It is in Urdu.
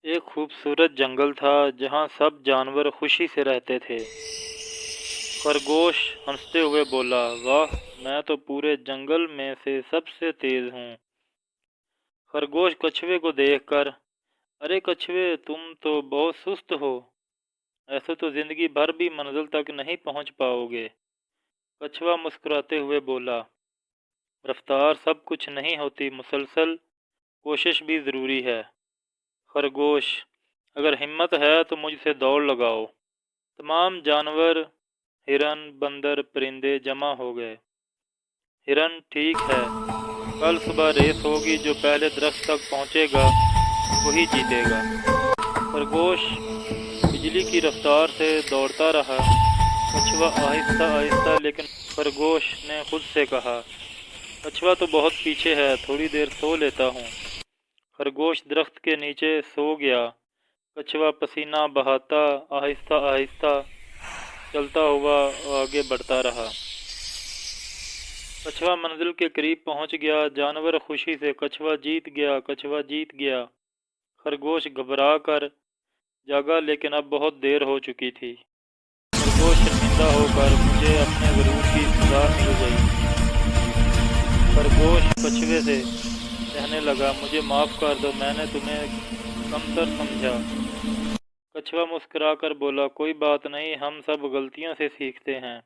ایک خوبصورت جنگل تھا جہاں سب جانور خوشی سے رہتے تھے۔ خرگوش ہنستے ہوئے بولا، واہ، میں تو پورے جنگل میں سے سب سے تیز ہوں۔ خرگوش کچھوے کو دیکھ کر، ارے کچھوے، تم تو بہت سست ہو، ایسے تو زندگی بھر بھی منزل تک نہیں پہنچ پاؤ گے۔ کچھوا مسکراتے ہوئے بولا، رفتار سب کچھ نہیں ہوتی، مسلسل کوشش بھی ضروری ہے۔ خرگوش، اگر ہمت ہے تو مجھ سے دوڑ لگاؤ۔ تمام جانور، ہرن، بندر، پرندے جمع ہو گئے۔ ہرن، ٹھیک ہے، کل صبح ریس ہوگی، جو پہلے درخت تک پہنچے گا وہی جیتے گا۔ خرگوش بجلی کی رفتار سے دوڑتا رہا۔ کچھوا آہستہ آہستہ، لیکن خرگوش نے خود سے کہا، کچھوا تو بہت پیچھے ہے، تھوڑی دیر سو لیتا ہوں۔ خرگوش درخت کے نیچے سو گیا۔ کچھوا پسینہ بہاتا آہستہ آہستہ چلتا ہوا آگے بڑھتا رہا۔ کچھوا منزل کے قریب پہنچ گیا۔ جانور خوشی سے، کچھوا جیت گیا، کچھوا جیت گیا۔ خرگوش گھبرا کر جاگا، لیکن اب بہت دیر ہو چکی تھی۔ خرگوش شرمندہ ہو کر، مجھے اپنے غرور کی سزا مل گئی۔ خرگوش کچھوے سے کہنے لگا، مجھے معاف کر دو، میں نے تمہیں کمتر سمجھا۔ کچھوا مسکرا کر بولا، کوئی بات نہیں، ہم سب غلطیوں سے سیکھتے ہیں۔